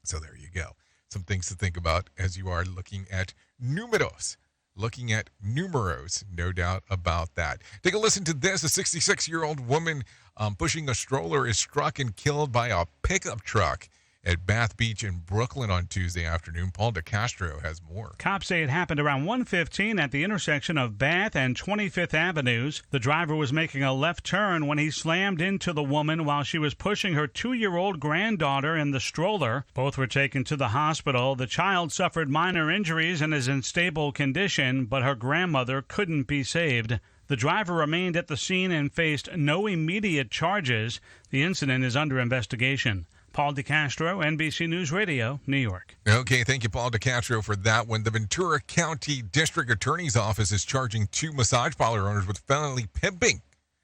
So there you go. Some things to think about as you are looking at numeros. Looking at numeros, no doubt about that. Take a listen to this. A 66-year-old woman pushing a stroller is struck and killed by a pickup truck at Bath Beach in Brooklyn on Tuesday afternoon. Paul DeCastro has more. Cops say it happened around 1:15 at the intersection of Bath and 25th Avenues. The driver was making a left turn when he slammed into the woman while she was pushing her 2-year-old granddaughter in the stroller. Both were taken to the hospital. The child suffered minor injuries and is in stable condition, but her grandmother couldn't be saved. The driver remained at the scene and faced no immediate charges. The incident is under investigation. Paul DeCastro, NBC News Radio, New York. Okay, thank you, Paul DeCastro, for that one. The Ventura County District Attorney's Office is charging 2 massage parlor owners with felony pimping.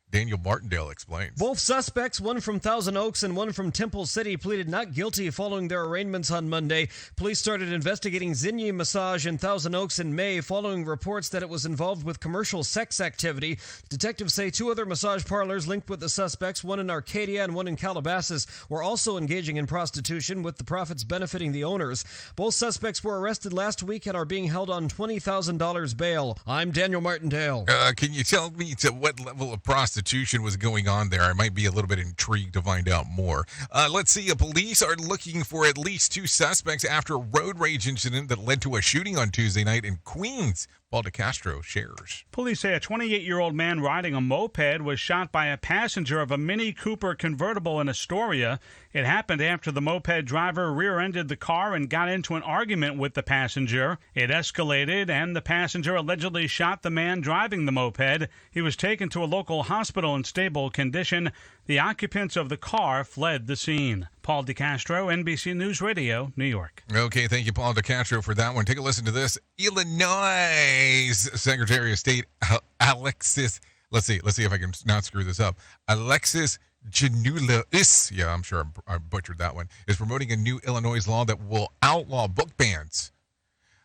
Daniel Martindale explains. Both suspects, one from Thousand Oaks and one from Temple City, pleaded not guilty following their arraignments on Monday. Police started investigating Zinni Massage in Thousand Oaks in May following reports that it was involved with commercial sex activity. Detectives say 2 other massage parlors linked with the suspects, one in Arcadia and one in Calabasas, were also engaging in prostitution, with the profits benefiting the owners. Both suspects were arrested last week and are being held on $20,000 bail. I'm Daniel Martindale. Can you tell me to what level of prostitution was going on there? I might be a little bit intrigued to find out more. Let's see. Police are looking for at least 2 suspects after a road rage incident that led to a shooting on Tuesday night in Queens. Paul DeCastro shares. Police say a 28-year-old man riding a moped was shot by a passenger of a Mini Cooper convertible in Astoria. It happened after the moped driver rear-ended the car and got into an argument with the passenger. It escalated, and the passenger allegedly shot the man driving the moped. He was taken to a local hospital in stable condition. The occupants of the car fled the scene. Paul DeCastro, NBC News Radio, New York. Okay, thank you, Paul DeCastro, for that one. Take a listen to this. Illinois Secretary of State Alexis, let's see if I can not screw this up. Alexis Giannoulis, yeah, I'm sure I butchered that one, is promoting a new Illinois law that will outlaw book bans.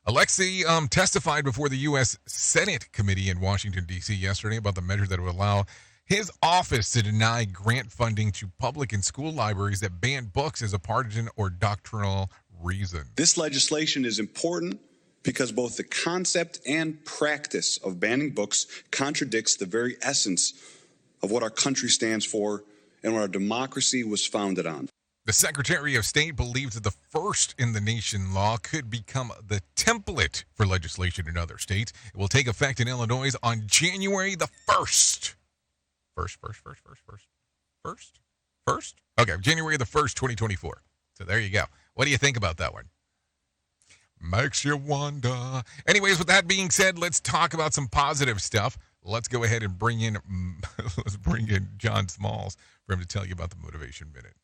Alexei testified before the U.S. Senate Committee in Washington, D.C. yesterday about the measure that would allow his office to deny grant funding to public and school libraries that ban books as a partisan or doctrinal reason. This legislation is important because both the concept and practice of banning books contradicts the very essence of what our country stands for and what our democracy was founded on. The Secretary of State believes that the first in the nation law could become the template for legislation in other states. It will take effect in Illinois on January the 1st. First? Okay, January the 1st, 2024. So there you go. What do you think about that one? Makes you wonder. Anyways, with that being said, let's talk about some positive stuff. Let's go ahead and bring in John Smalls for him to tell you about the Motivation Minute.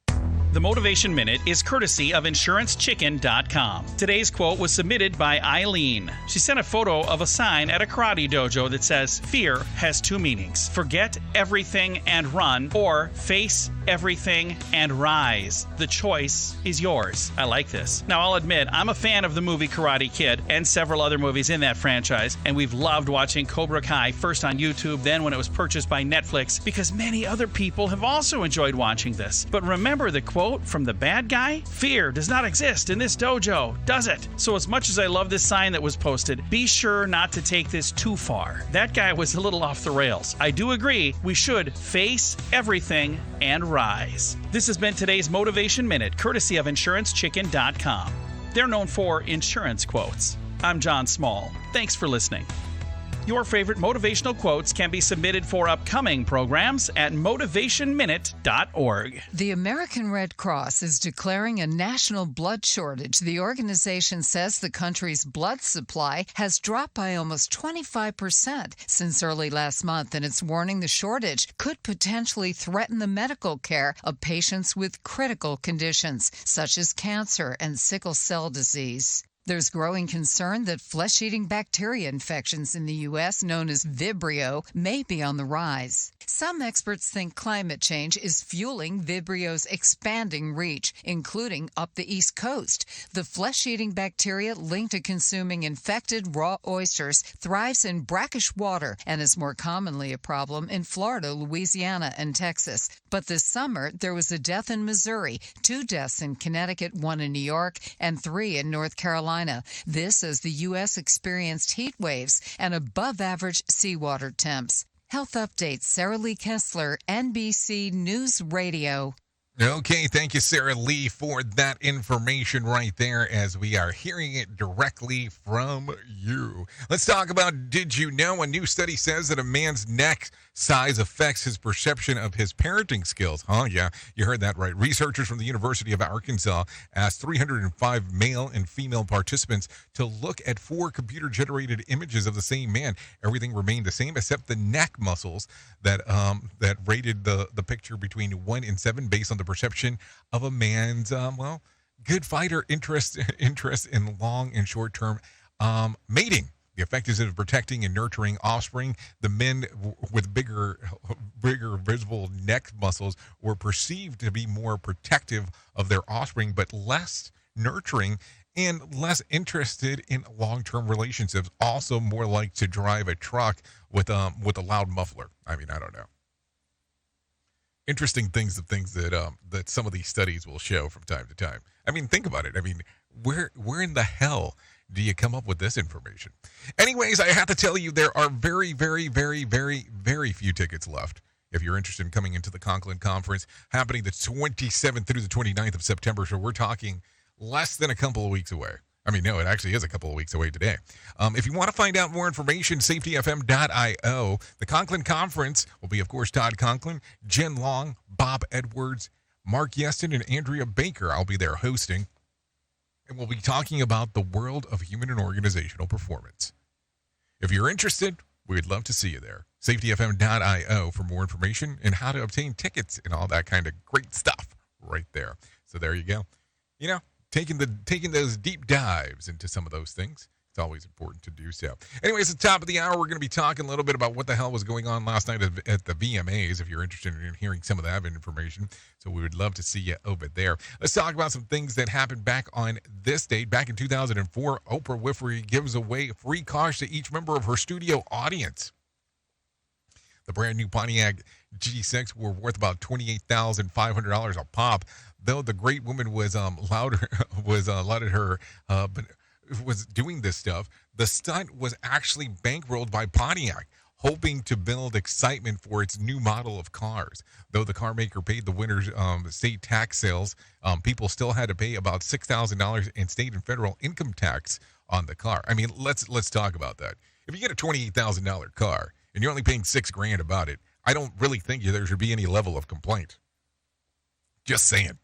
The Motivation Minute is courtesy of InsuranceChicken.com. Today's quote was submitted by Eileen. She sent a photo of a sign at a karate dojo that says, "Fear has two meanings. Forget everything and run, or face everything and rise. The choice is yours." I like this. Now, I'll admit, I'm a fan of the movie Karate Kid and several other movies in that franchise, and we've loved watching Cobra Kai, first on YouTube, then when it was purchased by Netflix, because many other people have also enjoyed watching this. But remember the quote from the bad guy? Fear does not exist in this dojo, does it? So as much as I love this sign that was posted, be sure not to take this too far. That guy was a little off the rails. I do agree we should face everything and rise. This has been today's Motivation Minute, courtesy of InsuranceChicken.com. They're known for insurance quotes. I'm John Small. Thanks for listening. Your favorite motivational quotes can be submitted for upcoming programs at motivationminute.org. The American Red Cross is declaring a national blood shortage. The organization says the country's blood supply has dropped by almost 25% since early last month, and it's warning the shortage could potentially threaten the medical care of patients with critical conditions, such as cancer and sickle cell disease. There's growing concern that flesh-eating bacteria infections in the U.S., known as Vibrio, may be on the rise. Some experts think climate change is fueling Vibrio's expanding reach, including up the East Coast. The flesh-eating bacteria linked to consuming infected raw oysters thrives in brackish water and is more commonly a problem in Florida, Louisiana, and Texas. But this summer, there was a death in Missouri, 2 deaths in Connecticut, 1 in New York, and 3 in North Carolina. This as the U.S. experienced heat waves and above-average seawater temps. Health updates, Sarah Lee Kessler, NBC News Radio. Okay, thank you, Sarah Lee, for that information right there as we are hearing it directly from you. Let's talk about Did You Know? A new study says that a man's neck size affects his perception of his parenting skills. Oh, yeah, you heard that right. Researchers from the University of Arkansas asked 305 male and female participants to look at 4 computer-generated images of the same man. Everything remained the same except the neck muscles that rated the picture between 1 and 7 based on the perception of a man's, good fighter interest in long and short-term mating. The effect is in protecting and nurturing offspring. The men with bigger visible neck muscles were perceived to be more protective of their offspring, but less nurturing and less interested in long-term relationships. Also more like to drive a truck with a loud muffler. I mean, I don't know. Interesting things that some of these studies will show from time to time. I mean, think about it. I mean, where in the hell do you come up with this information? Anyways, I have to tell you, there are very, very, very, very, very few tickets left. If you're interested in coming into the Conklin Conference, happening the 27th through the 29th of September, so we're talking less than a couple of weeks away. I mean, no, it actually is a couple of weeks away today. If you want to find out more information, safetyfm.io. The Conklin Conference will be, of course, Todd Conklin, Jen Long, Bob Edwards, Mark Yeston, and Andrea Baker. I'll be there hosting. And we'll be talking about the world of human and organizational performance. If you're interested, we'd love to see you there. safetyfm.io for more information and how to obtain tickets and all that kind of great stuff right there. So there you go. You know, taking those deep dives into some of those things. It's always important to do so. Anyways, at the top of the hour, we're going to be talking a little bit about what the hell was going on last night at the VMAs, if you're interested in hearing some of that information. So we would love to see you over there. Let's talk about some things that happened back on this date. Back in 2004, Oprah Winfrey gives away free cars to each member of her studio audience. The brand new Pontiac G6 were worth about $28,500 a pop. Though the great woman was was doing this stuff, the stunt was actually bankrolled by Pontiac, hoping to build excitement for its new model of cars. Though the car maker paid the winner's state tax sales, people still had to pay about $6,000 in state and federal income tax on the car. I mean, let's talk about that. If you get a $28,000 car and you're only paying $6,000 about it, I don't really think there should be any level of complaint. Just saying.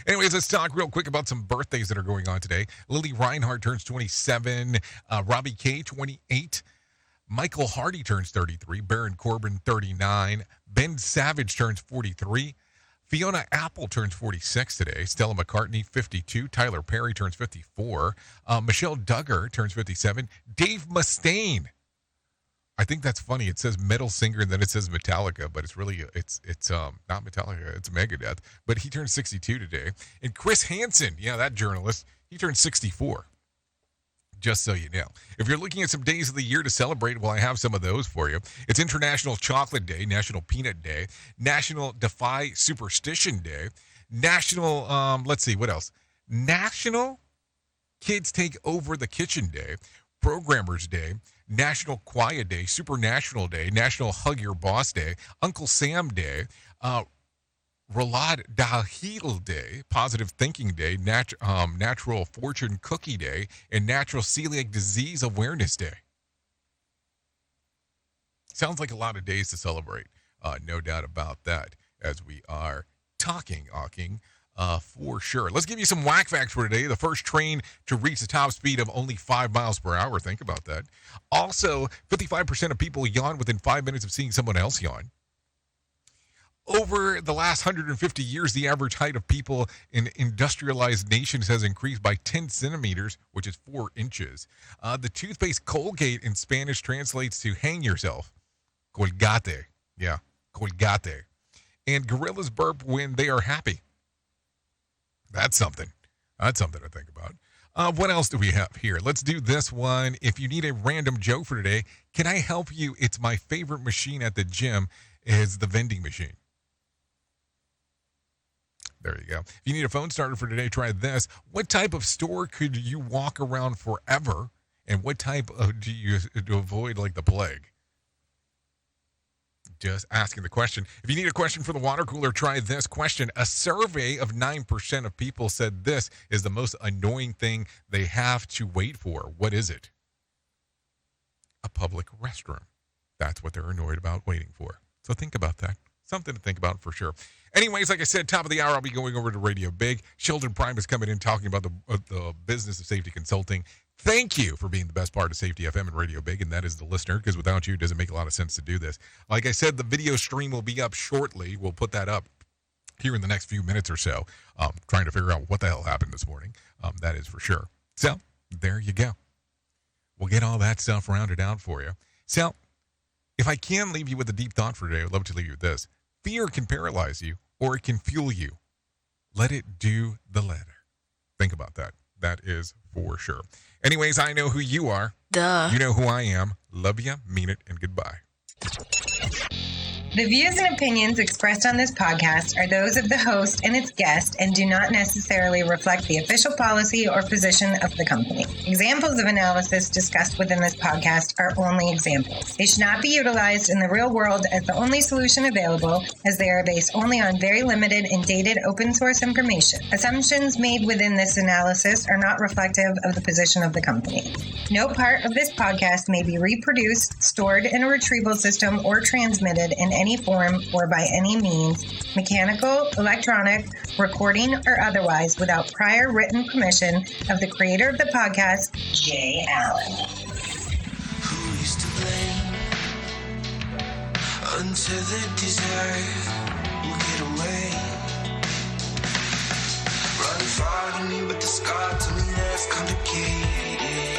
Anyways, let's talk real quick about some birthdays that are going on today. Lily Reinhart turns 27. Robbie Kay, 28. Michael Hardy turns 33. Baron Corbin, 39. Ben Savage turns 43. Fiona Apple turns 46 today. Stella McCartney, 52. Tyler Perry turns 54. Michelle Duggar turns 57. Dave Mustaine. I think that's funny. It says metal singer and then it says Metallica, but it's really it's not Metallica. It's Megadeth. But he turned 62 today. And Chris Hansen, that journalist, he turned 64. Just so you know. If you're looking at some days of the year to celebrate, well, I have some of those for you. It's International Chocolate Day, National Peanut Day, National Defy Superstition Day, National, let's see, what else? National Kids Take Over the Kitchen Day, Programmers Day, National Quiet Day, Supernational Day, National Hug Your Boss Day, Uncle Sam Day, Ralad Dahil Day, Positive Thinking Day, Natural Fortune Cookie Day, and Natural Celiac Disease Awareness Day. Sounds like a lot of days to celebrate. No doubt about that, as we are talking for sure. Let's give you some whack facts for today. The first train to reach the top speed of only 5 miles per hour. Think about that. Also, 55% of people yawn within 5 minutes of seeing someone else yawn. Over the last 150 years, the average height of people in industrialized nations has increased by 10 centimeters, which is 4 inches. The toothpaste Colgate in Spanish translates to hang yourself. Colgate. Yeah, colgate. And gorillas burp when they are happy. That's something. That's something to think about. What else do we have here? Let's do this one. If you need a random joke for today, can I help you? It's my favorite machine at the gym is the vending machine. There you go. If you need a phone starter for today, try this. What type of store could you walk around forever? And what type of do you to avoid like the plague? Just asking the question. If you need a question for the water cooler, try this question. A survey of 9% of people said this is the most annoying thing they have to wait for. What is it? A public restroom. That's what they're annoyed about waiting for. So think about that. Something to think about for sure. Anyways, like I said, top of the hour, I'll be going over to Radio Big. Sheldon Prime is coming in talking about the business of safety consulting. Thank you for being the best part of Safety FM and Radio Big, and that is the listener, because without you, it doesn't make a lot of sense to do this. Like I said, the video stream will be up shortly. We'll put that up here in the next few minutes or so, trying to figure out what the hell happened this morning. That is for sure. So, there you go. We'll get all that stuff rounded out for you. So, if I can leave you with a deep thought for today, I'd love to leave you with this. Fear can paralyze you, or it can fuel you. Let it do the latter. Think about that. That is for sure. Anyways, I know who you are. Duh. You know who I am. Love you, mean it, and goodbye. The views and opinions expressed on this podcast are those of the host and its guest and do not necessarily reflect the official policy or position of the company. Examples of analysis discussed within this podcast are only examples. They should not be utilized in the real world as the only solution available, as they are based only on very limited and dated open source information. Assumptions made within this analysis are not reflective of the position of the company. No part of this podcast may be reproduced, stored in a retrieval system, or transmitted in any form or by any means, mechanical, electronic, recording, or otherwise, without prior written permission of the creator of the podcast, Jay Allen. Who is to blame? Untethered desire will get away. Run far to me, but the scar to me that's complicated.